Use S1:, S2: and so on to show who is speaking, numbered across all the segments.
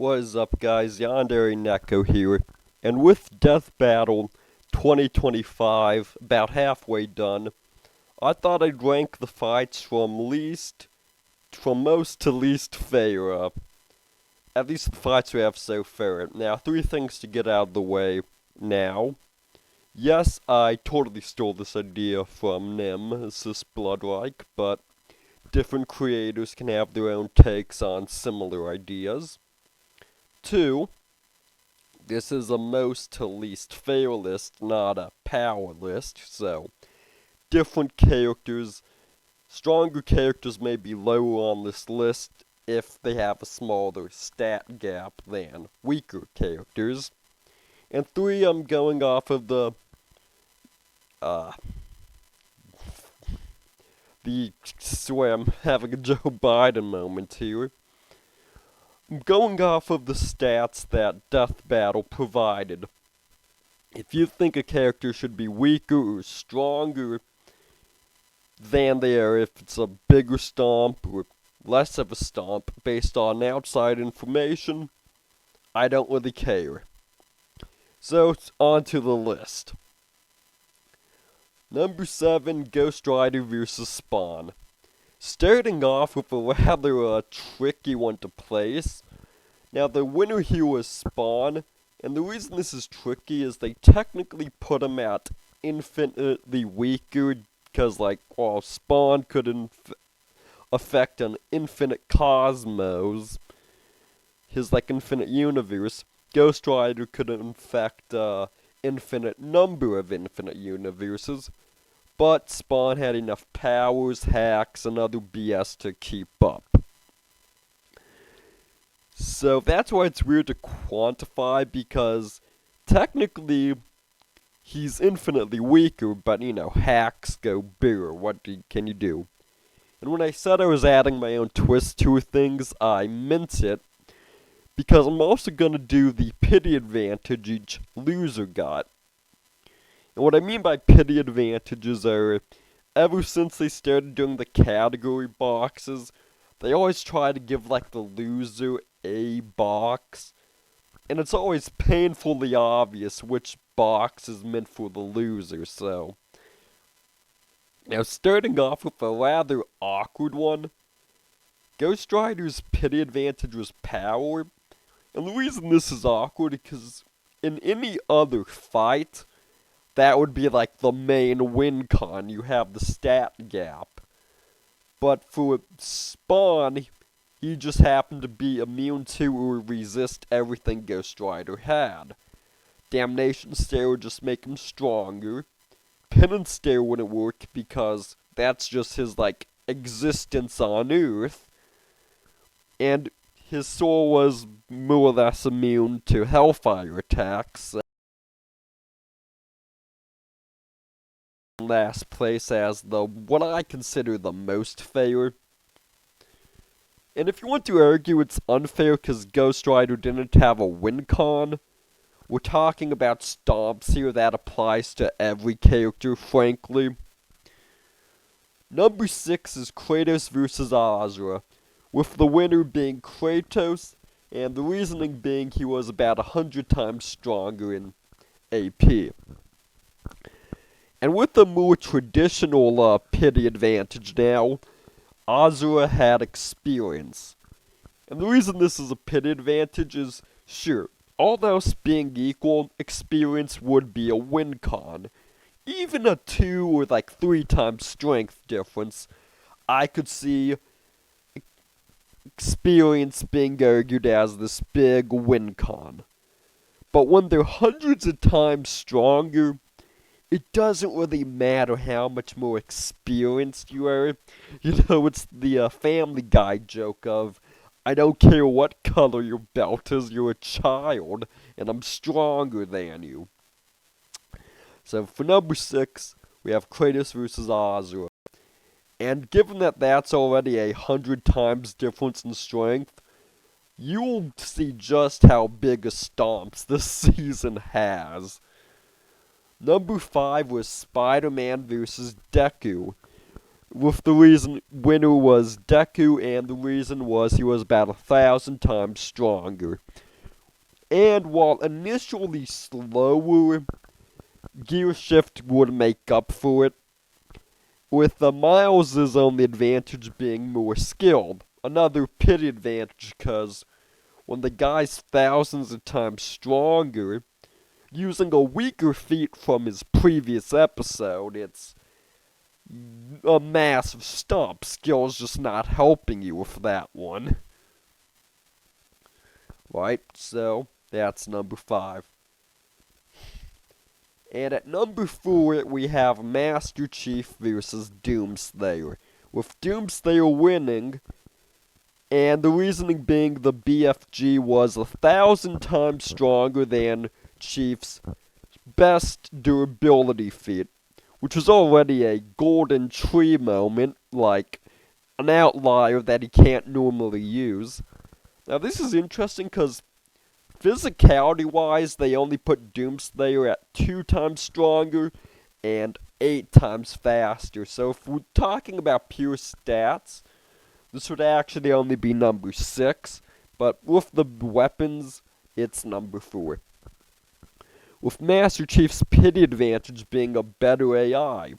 S1: What is up, guys? Yandere Neko here, and with Death Battle 2025 about halfway done, I thought I'd rank the fights from most to least fair. At least the fights we have so far. Now, three things to get out of the way now. Yes, I totally stole this idea from Nemesis Bloodlike, but different creators can have their own takes on similar ideas. Two, this is a most to least fair list, not a power list, so different characters, stronger characters may be lower on this list if they have a smaller stat gap than weaker characters. And three, I'm going off of uh, swear I'm having a Joe Biden moment here. I'm going off of the stats that Death Battle provided. If you think a character should be weaker or stronger than they are, if it's a bigger stomp or less of a stomp based on outside information, I don't really care. So, on to the list. Number 7, Ghost Rider vs. Spawn. Starting off with a rather tricky one to place. Now, the winner here was Spawn, and the reason this is tricky is they technically put him at infinitely weaker, because, Spawn could affect an infinite cosmos, his, infinite universe. Ghost Rider could infect infinite number of infinite universes. But Spawn had enough powers, hacks, and other BS to keep up. So that's why it's weird to quantify, because technically he's infinitely weaker, but hacks go bigger. Can you do? And when I said I was adding my own twist to things, I meant it, because I'm also gonna do the pity advantage each loser got. And what I mean by pity advantages are, ever since they started doing the category boxes, they always try to give, the loser a box. And it's always painfully obvious which box is meant for the loser, so. Now, starting off with a rather awkward one, Ghost Rider's pity advantage was power. And the reason this is awkward is because in any other fight, that would be the main win con. You have the stat gap. But for Spawn, he just happened to be immune to or resist everything Ghost Rider had. Damnation Stare would just make him stronger. Penance Stare wouldn't work because that's just his, existence on Earth. And his soul was more or less immune to Hellfire attacks. Last place as what I consider the most fair. And if you want to argue it's unfair because Ghost Rider didn't have a win con, we're talking about stomps here. That applies to every character, frankly. Number 6 is Kratos vs. Azra, with the winner being Kratos, and the reasoning being he was about 100 times stronger in AP. And with the more traditional pity advantage now, Azura had experience. And the reason this is a pity advantage is, sure, all else being equal, experience would be a win con. Even a 2 or 3 times strength difference, I could see experience being argued as this big win con. But when they're hundreds of times stronger, it doesn't really matter how much more experienced you are. It's the Family Guy joke of, I don't care what color your belt is, you're a child, and I'm stronger than you. So for number 6, we have Kratos vs. Azura. And given that that's already 100 times difference in strength, you'll see just how big a stomps this season has. Number 5 was Spider-Man vs. Deku. with the reason winner was Deku, and the reason was he was about 1,000 times stronger. And while initially slower, Gear Shift would make up for it, with the Miles' only advantage being more skilled. Another pity advantage, because when the guy's thousands of times stronger, using a weaker feat from his previous episode, it's a massive stump. Skill's just not helping you with that one. Right, so that's number 5. And at number 4, we have Master Chief versus Doomslayer, with Doomslayer winning, and the reasoning being the BFG was 1,000 times stronger than Chief's best durability feat, which was already a golden tree moment, like an outlier that he can't normally use. Now this is interesting because physicality-wise, they only put Doomslayer at 2 times stronger and 8 times faster. So if we're talking about pure stats, this would actually only be number 6. But with the weapons, it's number 4. With Master Chief's pity advantage being a better AI.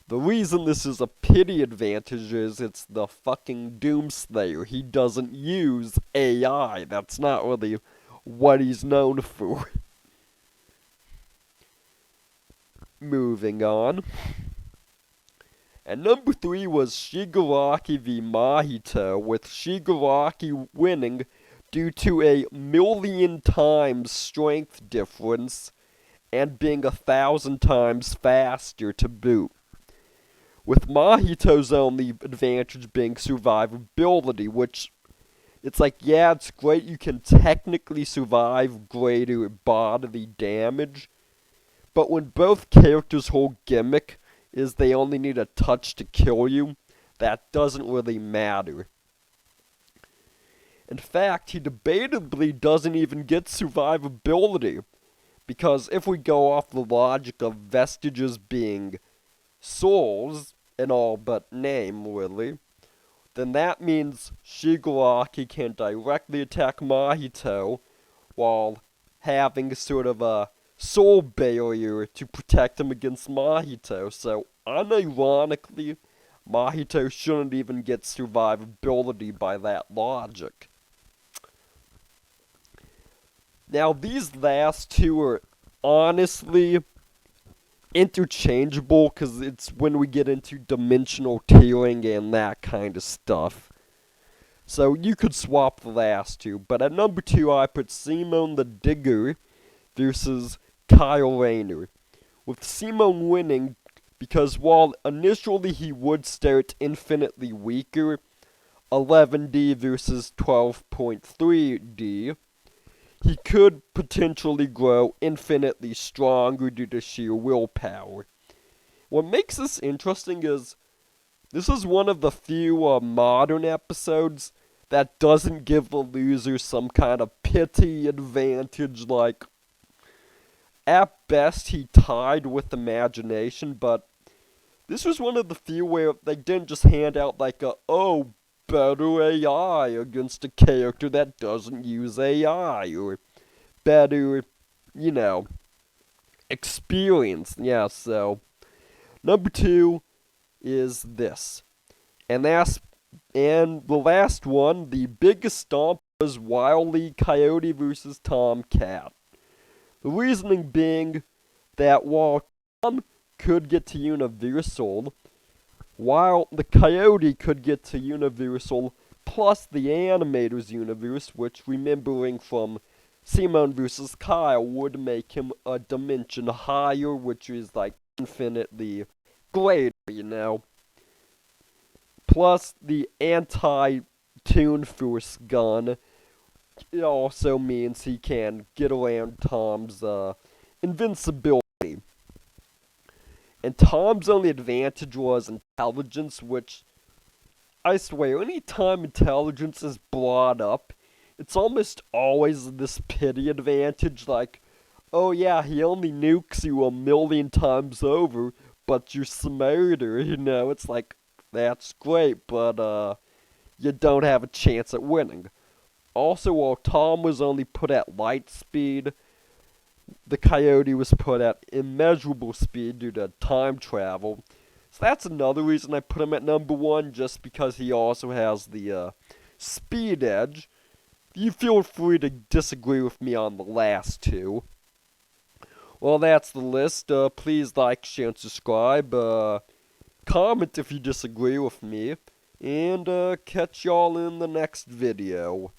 S1: The reason this is a pity advantage is it's the fucking Doomslayer. He doesn't use AI. That's not really what he's known for. Moving on. And number 3 was Shigaraki v Mahito, with Shigaraki winning due to a 1,000,000 times strength difference and being 1,000 times faster to boot. With Mahito's only advantage being survivability, which, it's like, yeah, it's great you can technically survive greater bodily damage, but when both characters' whole gimmick is they only need a touch to kill you, that doesn't really matter. In fact, he debatably doesn't even get survivability, because if we go off the logic of vestiges being souls, in all but name, really, then that means Shigaraki can directly attack Mahito while having sort of a soul barrier to protect him against Mahito. So, unironically, Mahito shouldn't even get survivability by that logic. Now, these last two are honestly interchangeable, because it's when we get into dimensional tiering and that kind of stuff. So you could swap the last two, but at number 2 I put Simone the Digger versus Kyle Rayner, with Simone winning because while initially he would start infinitely weaker, 11D versus 12.3D, he could potentially grow infinitely stronger due to sheer willpower. What makes this interesting is this is one of the few modern episodes that doesn't give the loser some kind of pity advantage, like, at best he tied with imagination, but this was one of the few where they didn't just hand out like a, oh, better AI against a character that doesn't use AI, or better, experience. Yeah, so number 2 is this. And the last one, the biggest stomp, was Wile E. Coyote versus Tomcat. The reasoning being that while Tom could get to Universal, while the Coyote could get to Universal plus the Animator's universe, which, remembering from Simone vs. Kyle, would make him a dimension higher, which is like infinitely greater, Plus the anti-Toon Force gun, it also means he can get around Tom's invincibility. And Tom's only advantage was intelligence, which, I swear, anytime intelligence is brought up, it's almost always this pity advantage, like, oh yeah, he only nukes you 1,000,000 times over, but you're smarter, it's like, that's great, but, you don't have a chance at winning. Also, while Tom was only put at light speed, the Coyote was put at immeasurable speed due to time travel. So that's another reason I put him at number 1, just because he also has the, speed edge. You feel free to disagree with me on the last two. Well, that's the list. Please like, share, and subscribe. Comment if you disagree with me. And catch y'all in the next video.